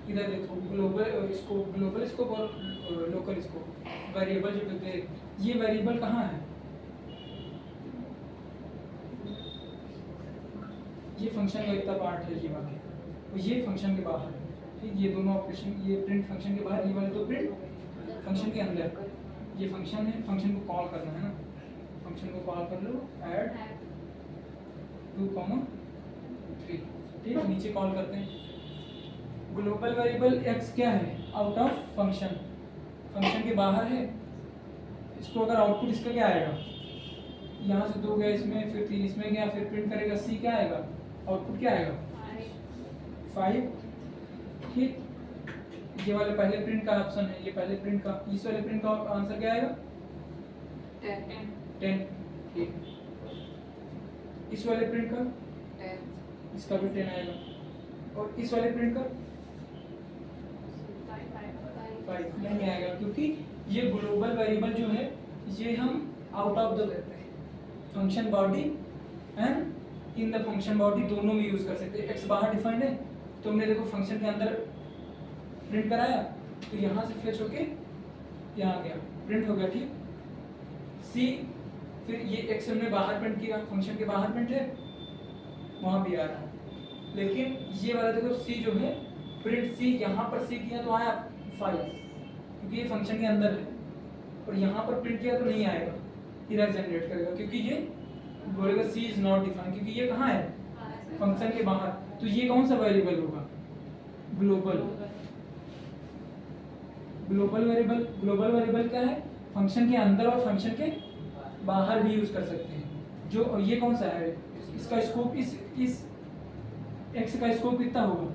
इधर देखो global scope और लोकल स्कोप वेरिएबल जो कहते हैं, ये वेरिएबल कहाँ है? ये फंक्शन का इतना पार्ट है ये वाला, और ये फंक्शन के बाहर है। ठीक, ये दोनों ऑपरेशन, ये प्रिंट फंक्शन के बाहर, ये वाले तो प्रिंट फंक्शन के अंदर। ये फंक्शन है, फंक्शन को कॉल करना है ना, फंक्शन को कॉल कर लो ऐड 2,3। ठीक, नीचे कॉल करते हैं। ग्लोबल वेरिएबल x क्या है? आउट ऑफ फंक्शन, फंक्शन के बाहर है। इसको अगर आउटपुट इसका क्या आएगा, यहाँ से 2 गया इसमें, फिर 3 इसमें गया, फिर प्रिंट करेगा c, क्या आएगा आउटपुट? क्या आएगा 5। ठीक, ये वाले पहले प्रिंट का ऑप्शन है, ये पहले प्रिंट का, इस वाले प्रिंट का आंसर क्या आएगा 10। ठीक, इस वाले प्रिंट का 10, इसका भी 10 आएगा, और इस वाले प्रिंट का 5 नहीं आएगा, क्योंकि ये ग्लोबल वेरिएबल जो है ये हम out of the function body and in the function body दोनों में यूज कर सकते हैं। x बाहर डिफाइंड है, तो हमने देखो फंक्शन के अंदर प्रिंट कराया, तो यहाँ से फेच होके यहाँ गया, प्रिंट हो गया। ठीक, c, फिर ये x हमने बाहर प्रिंट किया, फंक्शन के बाहर प्रिंट है, वहाँ भी आ रहा है। लेकिन ये वाला देखो c जो है, प्रिंट c, यहाँ पर c किया तो आया 5, क्योंकि ये फंक्शन के अंदर है, और यहाँ पर प्रिंट किया तो नहीं आएगा, एरर जनरेट करेगा, क्योंकि ये बोलेगा c इज नॉट डिफाइंड, क्योंकि ये कहाँ है फंक्शन के बाहर। तो ये कौन सा वेरिएबल होगा? Global. Global variable, global variable क्या है? फंक्शन के अंदर और फंक्शन के बाहर भी यूज कर सकते हैं। जो ये कौन सा है? इसका स्कोप, इस x का स्कोप कितना होगा?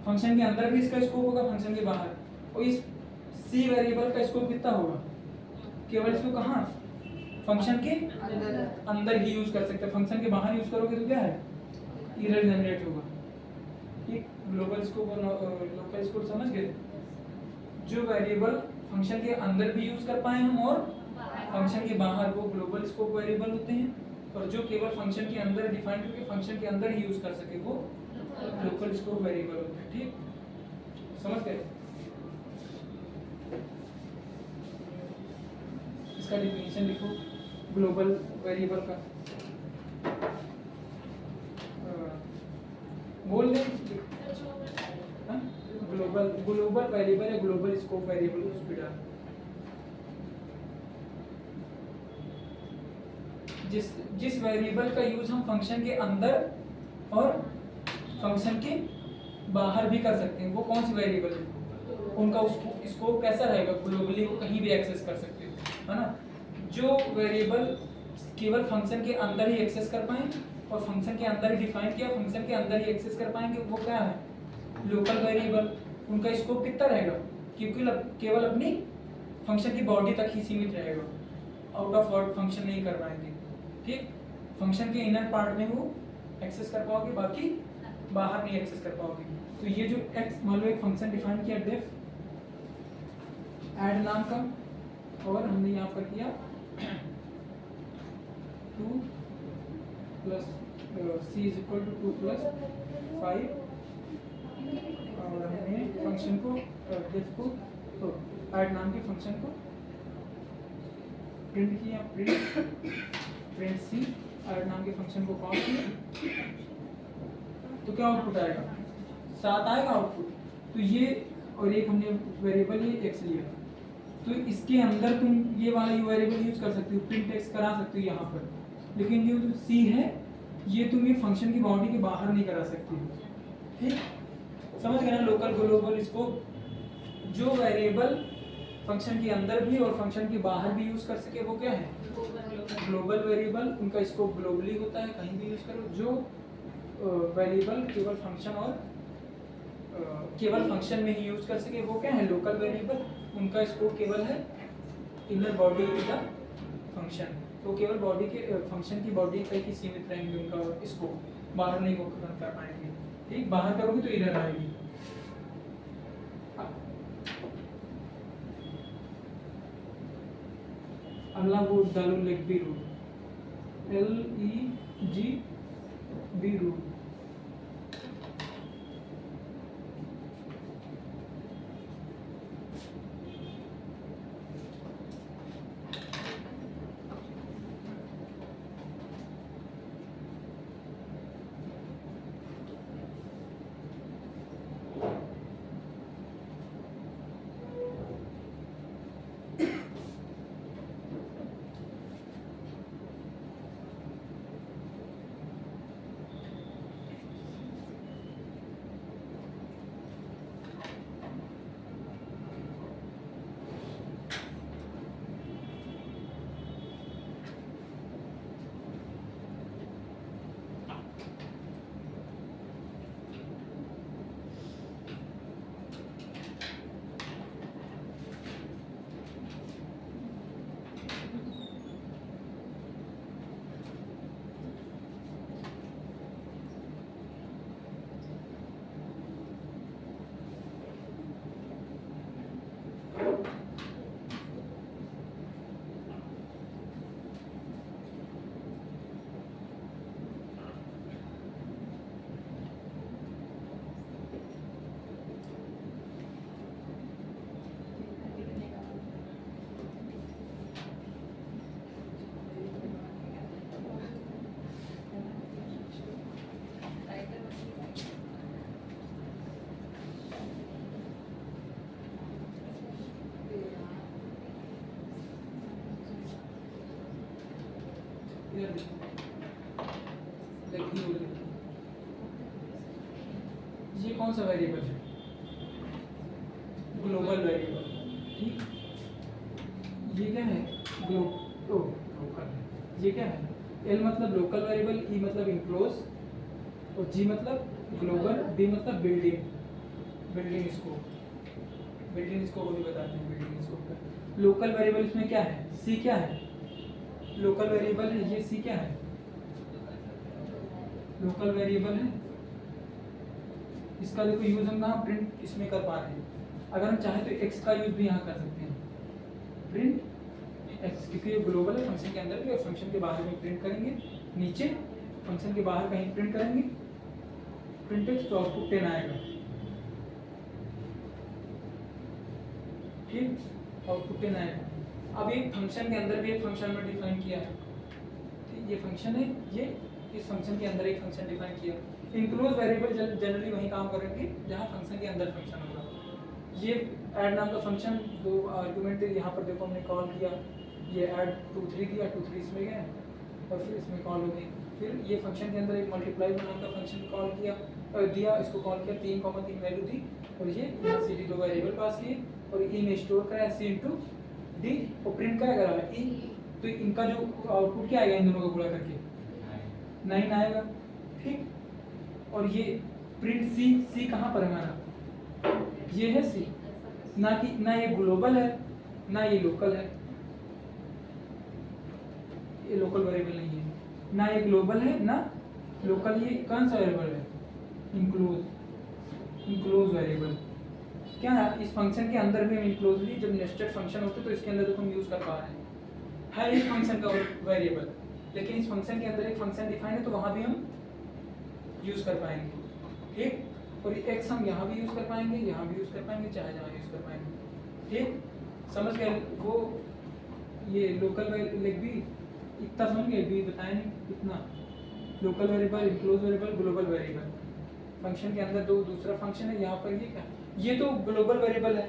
फंक्शन के अंदर भी इसका स्कोप होगा, फंक्शन के बाहर। और इस c वेरिएबल का स्कोप कितना होगा? केवल इसको कहाँ फंक्शन के अंदर ही यूज कर सकते हैं, फंक्शन के बाहर यूज करोगे तो क्या है एरर जनरेट होगा। ठीक, ग्लोबल स्कोप और लोकल स्कोप समझ गए? जो वेरिएबल फंक्शन के अंदर भी यूज कर पाए हम और फंक्शन के बाहर, वो ग्लोबल स्कोप वेरिएबल होते हैं, और जो केवल फंक्शन के अंदर डिफाइन करके फंक्शन के अंदर ही यूज कर सके वो लोकल स्कोप वेरिएबल होते हैं। ठीक, समझ गए? इसका डिफिनीशन लिखो ग्लोबल वेरिएबल का, बोल दे ग्लोबल, ग्लोबल वेरिएबल या ग्लोबल स्कोप वेरिएबल कुछ भी डाल। जिस वेरिएबल का यूज हम फंक्शन के अंदर और फंक्शन के बाहर भी कर सकते हैं, वो कौन सी वेरिएबल है? उनका स्कोप कैसा रहेगा? ग्लोबली वो कहीं भी एक्सेस कर सकते हो, है ना। जो वेरिएबल केवल फंक्शन के अंदर ही एक्सेस कर पाए और फंक्शन के अंदर ही डिफाइन किया, फंक्शन के अंदर ही एक्सेस कर पाएंगे, वो क्या है? Local variable. उनका स्कोप कितना रहेगा? क्योंकि केवल अपनी फंक्शन की बॉडी तक ही सीमित रहेगा, आउट ऑफ वर्ड फंक्शन नहीं कर पाएंगे। ठीक, फंक्शन के इनर पार्ट में वो एक्सेस कर पाओगे, बाकी बाहर नहीं एक्सेस कर पाओगे। तो ये जो x, मान लो एक फंक्शन डिफाइन किया डेफ ऐड नाम का, और हमने यहाँ पर किया 2 plus c is equal to 2 plus 5, और हमने फंक्शन को डेफ को तो ऐड नाम के फंक्शन को प्रिंट किया, प्रिंट c, ऐड नाम के फंक्शन को कॉल किया, तो क्या आउटपुट आएगा? 7 आएगा आउटपुट। तो ये, और एक हमने वेरिएबल ये x लिया, तो इसके अंदर तुम ये वाला ये वेरिएबल यूज कर सकते हो, प्रिंट x करा सकते हो यहाँ पर, लेकिन ये जो c है ये तुम ये फंक्शन की बाउंड्री के बाहर नहीं करा सकते हो। ठीक, समझ गए ना? लोकल ग्लोबल स्कोप, जो वेरिएबल फंक्शन के अंदर भी और फंक्शन के बाहर भी यूज कर सके वो क्या है? Global variable. उनका स्कोप ग्लोबली होता है, कहीं भी यूज करो। जो वेरिएबल केवल फंक्शन और केवल फंक्शन में ही यूज कर सके वो क्या है? Local variable. उनका स्कोप केवल है इनर बॉडी का फंक्शन, तो केवल बॉडी के फंक्शन की बॉडी तक ही सीमित रहेंगे उनका स्कोप, बाहर नहीं वो कर पाएंगे। ठीक, बाहर करोगे तो एरर आएगी। अल्लाह वो डालो leg B root, LEG B root. इधर देखो ये कौन सा वेरिएबल है, ग्लोबल वेरिएबल, ठीक। ये क्या है, लोकल है। ये क्या है, एल मतलब लोकल वेरिएबल, ई मतलब इंक्लोज, और जी मतलब ग्लोबल, बी मतलब building, building scope, building scope भी बताते हैं बिल्डिंग स्कोप का। लोकल वेरिएबल इसमें क्या है, सी क्या है, लोकल वेरिएबल है ये, सी क्या है, लोकल वेरिएबल है। इसका देखो यूज हम कहाँ प्रिंट इसमें कर पा रहे हैं, अगर हम चाहें तो एक्स का यूज भी यहाँ कर सकते हैं, प्रिंट एक्स, क्योंकि ये ग्लोबल है, फंक्शन के अंदर भी और फंक्शन के बाहर में प्रिंट करेंगे, नीचे फंक्शन के बाहर कहीं प्रिंट करेंगे, प्रिंट एक्स, तो आउटपुट 10 आएगा, ठीक, आउटपुट 10 आएगा। अब एक फंक्शन के अंदर भी एक फंक्शन में डिफाइन किया है, ठीक, ये फंक्शन है, ये इस फंक्शन के अंदर एक फंक्शन डिफाइन किया। इंक्लूज वेरिएबल जनरली वही काम करेंगे जहाँ फंक्शन के अंदर फंक्शन होगा। ये ऐड नाम का फंक्शन, दो आर्गुमेंट यहाँ पर देखो हमने कॉल किया, ये ऐड 2 3 किया, 2 3 इसमें गए और फिर इसमें कॉल हो गई। फिर ये फंक्शन के अंदर एक मल्टीप्लाई नाम का फंक्शन कॉल किया दिया, इसको कॉल किया, 3,3 वैल्यू दी, और ये यहाँ सी डी 2 वेरिएबल पास किए, और ई में स्टोर करा सी इंटू डी, और प्रिंट क्या करा ई, तो इनका जो आउटपुट क्या आएगा इन दोनों को गुणा करके 9 आएगा, ठीक। और ये प्रिंट सी, सी कहाँ पर है हमारा, ये है सी, ना कि ना ये ग्लोबल है ना ये लोकल है, ये लोकल वेरिएबल नहीं है, ना ये ग्लोबल है ना लोकल, ये कौन सा वेरिएबल है, इंक्लोज, इंक्लोज वेरिएबल। क्या है, इस फंक्शन के अंदर भी हम इंक्लोजली, जब नेस्टेड फंक्शन होते तो इसके अंदर तो हम यूज कर पा रहे हैं इस फंक्शन का वेरिएबल, लेकिन इस फंक्शन के अंदर एक फंक्शन डिफाइन है तो वहां भी हम यूज कर पाएंगे, ठीक। और एक्स हम यहाँ भी यूज कर पाएंगे, यहाँ भी यूज कर पाएंगे, चाहे जहाँ यूज कर पाएंगे, ठीक, समझ गए। वो ये लोकल वेरिएबल भी इतना समझ गए, भी बताया नहीं इतना, local variable, enclose variable, global variable, function के अंदर दो दूसरा फंक्शन है, यहाँ पर ये क्या, ये तो ग्लोबल वेरिएबल है,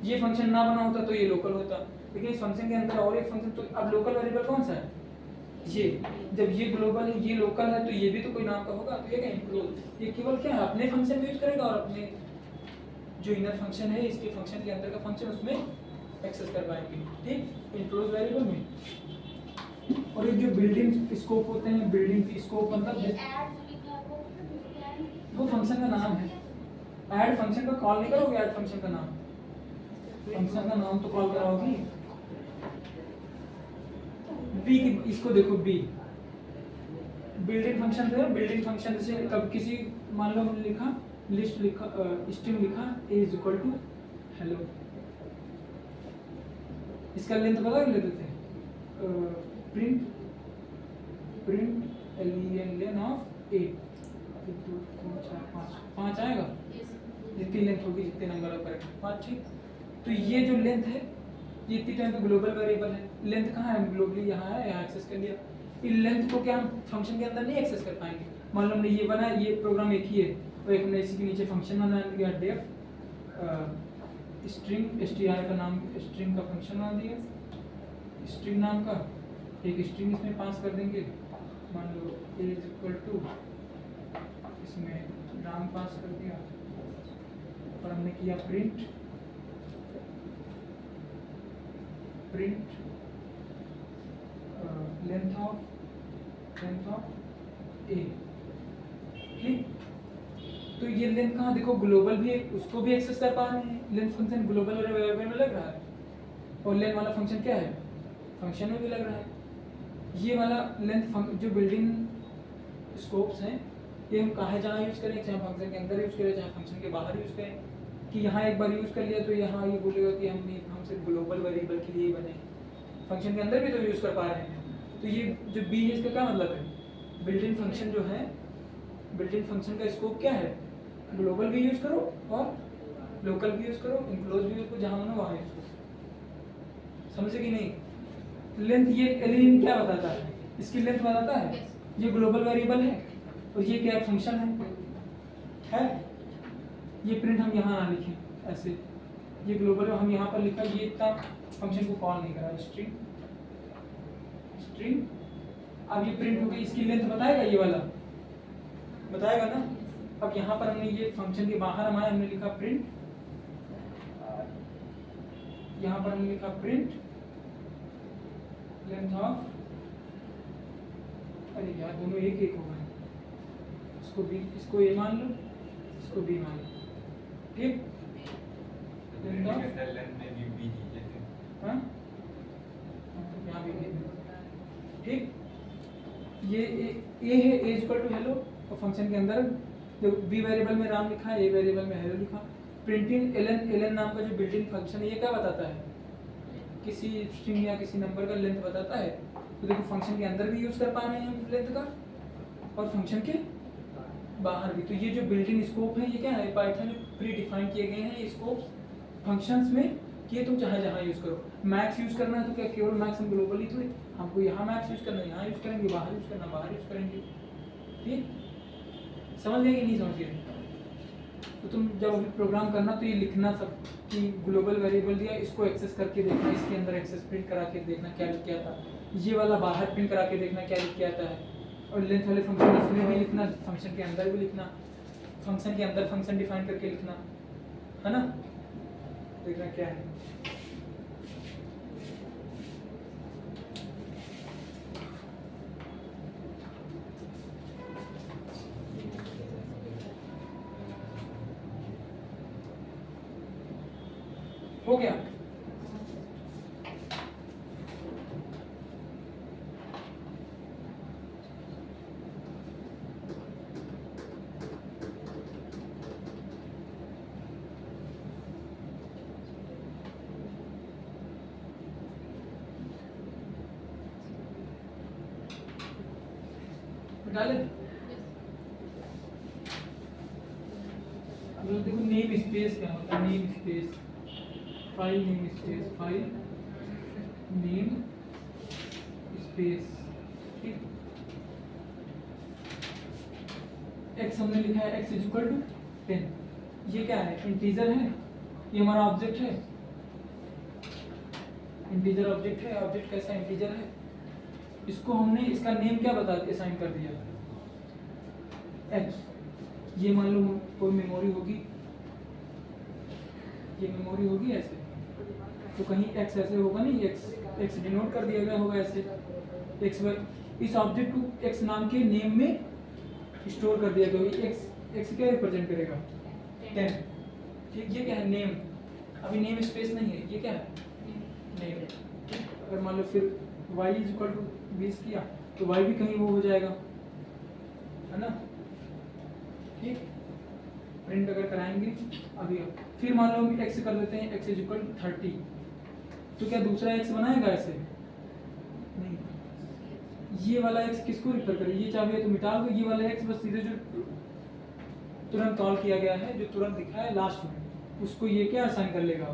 ये फंक्शन ना बना होता तो ये लोकल होता, लेकिन इस फंक्शन के अंदर और एक फंक्शन, तो अब लोकल वेरिएबल कौन सा है, ये, जब ये ग्लोबल है ये लोकल है तो ये भी तो कोई नाम का होगा, तो ये क्या इंक्लूड, ये केवल क्या है अपने फंक्शन में यूज करेगा और अपने जो इनर फंक्शन है इसके फंक्शन के अंदर का फंक्शन उसमें एक्सेस कर पाएंगे, ठीक, इंक्लूड वेरिएबल में। और ये जो बिल्डिंग स्कोप होते हैं, बिल्डिंग स्कोप मतलब वो फंक्शन का नाम है, ऐड फंक्शन का कॉल नहीं करोगे, ऐड फंक्शन का नाम, फंक्शन का नाम तो कॉल कराओगी। बी की, इसको देखो बी, बिल्डिंग फंक्शन है, बिल्डिंग फंक्शन से कब किसी, मान लो हमने लिखा लिस्ट, लिखा स्ट्रिंग लिखा a is equal to hello, इसका लेंथ पता कर लेते थे, प्रिंट प्रिंट लेन ऑफ 8, 1 2 3 4 5 आएगा, जितनी लेंथ होगी जितने नंबर ऑफ करेक्टर 5, ठीक। तो ये जो लेंथ है ये इतनी टाइम तो ग्लोबल वेरिएबल है, लेंथ कहाँ है, ग्लोबली यहाँ है, यहाँ एक्सेस कर लिया। इस लेंथ को क्या हम फंक्शन के अंदर नहीं एक्सेस कर पाएंगे, मान लो हमने ये बनाया, ये प्रोग्राम एक ही है, और एक हमने इसी के नीचे फंक्शन बना दिया डेफ स्ट्रिंग, str का नाम स्ट्रिंग का फंक्शन बना दिया, स्ट्रिंग नाम का एक स्ट्रिंग इसमें पास कर देंगे, मान लो a इज इक्वल टू, इसमें नाम पास कर दिया, और हमने किया print print length of a, ठीक। तो ये लेंथ कहाँ देखो, ग्लोबल भी उसको भी एक्सेस कर पा रहे हैं, लेंथ फंक्शन ग्लोबल वेरिएबल में लग रहा है, और लेंथ वाला फंक्शन क्या है, फंक्शन में भी लग रहा है। ये वाला लेंथ जो बिल्डिंग स्कोप्स हैं ये हम कहाँ जहाँ यूज करें, चाहे फंक्शन के अंदर यूज करें चाहे फंक्शन के बाहर यूज करें, कि यहाँ एक बार यूज कर लिया तो यहाँ ये बोलेगा कि हम सिर्फ ग्लोबल वेरिएबल के लिए बने, फंक्शन के अंदर भी तो यूज कर पा रहे हैं। तो ये जो बी है इसका क्या मतलब है, बिल्डिंग फंक्शन जो है, बिल्डिंग फंक्शन का स्कोप क्या है, ग्लोबल भी यूज करो और लोकल भी यूज करो, इंक्लोज भी यूज करो, जहाँ होना वहाँ यूज करो, समझे कि नहीं। लेंथ ये एलिमेंट क्या बताता है, इसकी लेंथ बताता है, ये ग्लोबल वेरिएबल है और ये क्या फंक्शन है। ये प्रिंट हम यहाँ ना लिखें ऐसे, ये ग्लोबल हम यहाँ पर लिखा, ये इतना फंक्शन को कॉल नहीं करा, स्ट्रिंग अब ये प्रिंट हो गई, इसकी लेंथ बताएगा ये वाला, बताएगा ना। अब यहाँ पर हमने ये फंक्शन के बाहर हम आए, हमने लिखा प्रिंट, यहाँ पर हमने लिखा प्रिंट लेंथ ऑफ, अरे यार दोनों एक एक हो गए, इसको बी, इसको ए मान लो, इसको बी मान लो, ठीक। लेंथ ऑफ, हाँ यहाँ भी ठीक। ये ए है, ए इक्वल टू हेलो, और फंक्शन के अंदर बी वेरिएबल में राम लिखा है, ए वेरिएबल में हेलो लिखा। प्रिंटिंग एलन नाम का जो बिल्ट इन फंक्शन है, ये क्या बताता है, किसी स्ट्रिंग या किसी नंबर का लेंथ बताता है। तो देखो फंक्शन के अंदर भी यूज कर पा रहे हैं हम लेंथ का, और फंक्शन के बाहर भी। तो ये जो बिल्ट इन स्कोप है, ये क्या है, पाइथन में प्री डिफाइन किए गए हैं ये स्कोप फंक्शंस में, कि ये तुम चाहे जहाँ यूज करो। मैक्स यूज करना है तो क्या केवल मैक्स हम ग्लोबली थोड़ी, हमको यहाँ मैक्स यूज करना है, यहाँ यूज करेंगे, बाहर यूज करना बाहर यूज करेंगे, ठीक। समझ गए कि नहीं समझ गए? तो तुम जब अभी प्रोग्राम करना तो ये लिखना सब कि ग्लोबल वेरिएबल दिया, इसको एक्सेस करके देखना, इसके अंदर एक्सेस प्रिंट करा के देखना क्या लिख के आता है, ये वाला बाहर प्रिंट करा के देखना क्या लिख के आता है, और लेंथ वाले फंक्शन इसमें भी लिखना, फंक्शन के अंदर भी लिखना, फंक्शन के अंदर फंक्शन डिफाइन करके लिखना, है ना। देखना क्या है। हो गया। डाले अब देखो नेम स्पेस क्या होता है, name space, file name space, file name space, ठीक। एक्स हमने लिखा है, एक्स इज इक्वल टू 10, ये क्या है, इंटीजर है, ये हमारा ऑब्जेक्ट है, इंटीजर ऑब्जेक्ट है। ऑब्जेक्ट कैसा इंटीजर है, इसको हमने इसका नेम क्या बता के असाइन कर दिया, एक्स। ये मान लो कोई मेमोरी होगी, ये मेमोरी होगी ऐसे, तो कहीं एक्स ऐसे होगा नहीं, एक्स डिनोट कर दिया गया होगा ऐसे, एक्स वाई। इस ऑब्जेक्ट को एक्स नाम के नेम में स्टोर कर दिया गया। एक्स क्या रिप्रेजेंट करेगा, 10, ठीक। ये क्या है, नेम। अभी नेम स्पेस नहीं है, ये क्या है, नेम। अगर मान लो फिर y इज इक्वल टू 20 किया तो y भी कहीं वो हो जाएगा, है ना, ठीक। प्रिंट अगर कराएंगे अभी, फिर मान लो हम x कर देते हैं, x इज इक्वल टू 30, तो क्या दूसरा x बनाएगा ऐसे, नहीं। ये वाला x किसको रिफर करे, ये चाहे तो मिटा दो, ये वाला x बस सीधे जो तुरंत कॉल किया गया है, जो तुरंत दिखा है लास्ट में, उसको ये क्या असाइन कर लेगा,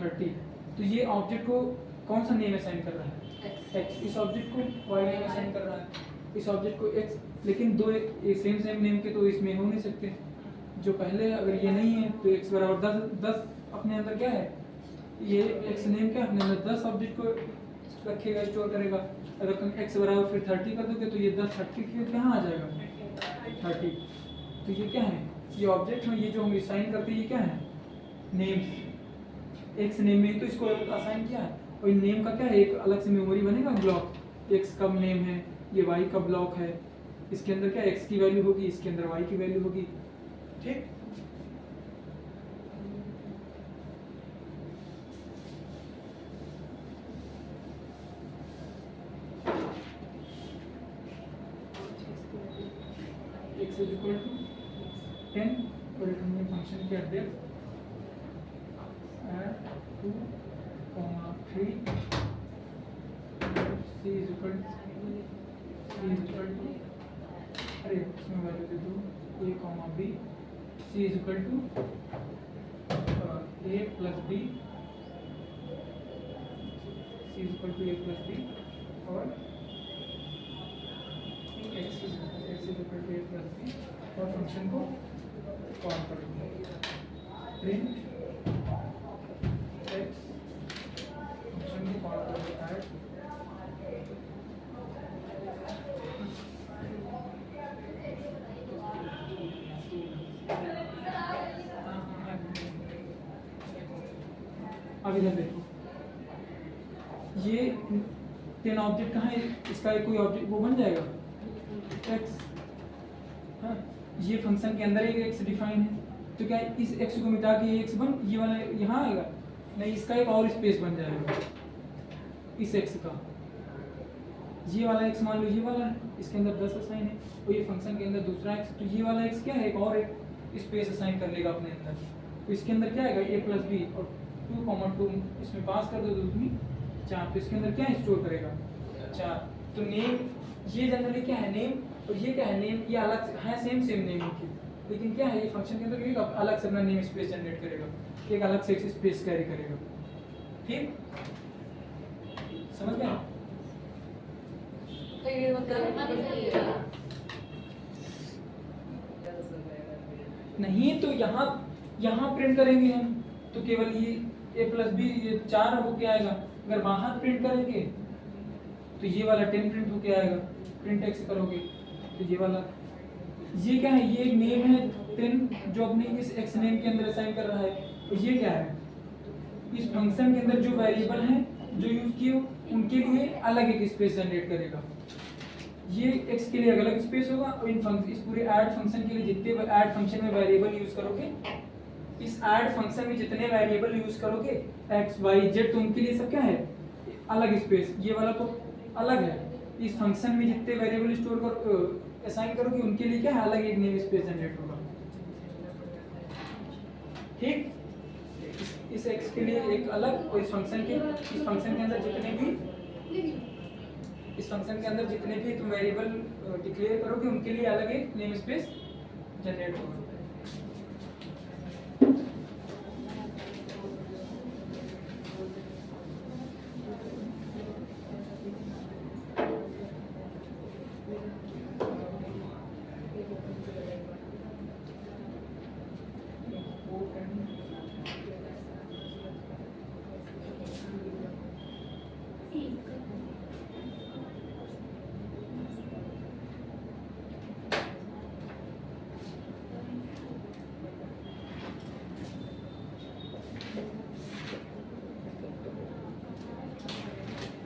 30। तो ये ऑब्जेक्ट को कौन सा नेम असाइन कर रहा है, x। इस ऑब्जेक्ट को y नेम असाइन कर रहा है, इस ऑब्जेक्ट को x। लेकिन दो सेम नेम के तो इसमें हो नहीं सकते, जो पहले अगर ये नहीं है तो x बराबर 10 अपने अंदर क्या है, ये x नेम क्या अपने अंदर 10 ऑब्जेक्ट को रखेगा, स्टोर करेगा। अगर तुम x बराबर फिर 30 कर दोगे तो ये 10 30 कहाँ आ जाएगा, 30। तो ये क्या है, ये ऑब्जेक्ट में ये जो हम असाइन करते हैं ये क्या है, नेम्स। एक्स नेम में तो इसको असाइन किया है, और नेम का क्या है, एक अलग से मेमोरी बनेगा ब्लॉक, एक्स का नेम है, ये वाई का ब्लॉक है, इसके अंदर क्या एक्स की वैल्यू होगी, इसके अंदर वाई की वैल्यू होगी, ठीक। एक्स इज इक्वल टू 10 और हमने फंक्शन किया def 2, 3, c is equal to, अरे इसमें वैल्यू दे दो a, b, c is equal to a plus b, c is equal to a plus b, और x is equal to a plus b, और function को call करेंगे, print x, function को call कर देता है अब इधर देखो, ये 10 ऑब्जेक्ट कहाँ है, इसका एक कोई ऑब्जेक्ट वो बन जाएगा x। हाँ, ये फंक्शन के अंदर एक x डिफाइन है, तो क्या इस x को मिटा के ये x बन ये वाला यहाँ आएगा नहीं, इसका एक और स्पेस बन जाएगा इस x का। ये वाला x मान लो ये वाला है, इसके अंदर 10 असाइन है, और ये फंक्शन के अंदर दूसरा x, तो ये वाला x क्या है, एक और एक स्पेस असाइन कर लेगा अपने अंदर। तो इसके अंदर क्या आएगा a प्लस बी, और 2, 2 इसमें पास कर दो, तो तुम्हें 4, तो इसके अंदर क्या स्टोर करेगा 4। तो नेम ये जनरली क्या है नेम, और ये क्या है नेम, ये अलग है सेम नेम की, लेकिन क्या है ये फंक्शन के अंदर एक अलग से अपना नेम स्पेस जनरेट करेगा, एक अलग से एक स्पेस कैरी करेगा। ठीक, समझ गए? नहीं तो यहाँ प्रिंट करेंगे हम, तो केवल ये a प्लस बी ये 4 होके आएगा। अगर बाहर प्रिंट करेंगे तो ये वाला 10 प्रिंट होके आएगा, प्रिंट x करोगे तो ये वाला, ये क्या है, ये एक नेम है 10 जो अपने इस x नेम के अंदर असाइन कर रहा है, और ये क्या है, इस फंक्शन के अंदर जो वेरिएबल हैं जो यूज किए उनके लिए अलग एक स्पेस जनरेट करेगा। ये x के लिए अलग स्पेस होगा, और इस पूरे ऐड फंक्शन के लिए जितने ऐड फंक्शन में वेरिएबल यूज करोगे, इस ऐड फंक्शन में जितने वेरिएबल यूज करोगे x y z, तो उनके लिए सब क्या है अलग स्पेस, ये वाला तो अलग है। इस फंक्शन में जितने वेरिएबल स्टोर कर असाइन करोगे उनके लिए क्या है अलग एक नेम स्पेस जनरेट होगा। ठीक, इस x के लिए एक अलग, और इस फंक्शन के अंदर जितने भी तुम वेरिएबल डिक्लेयर करोगे उनके लिए अलग एक नेम स्पेस जनरेट होगा।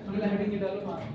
अगला हेडिंग डालो मार्क।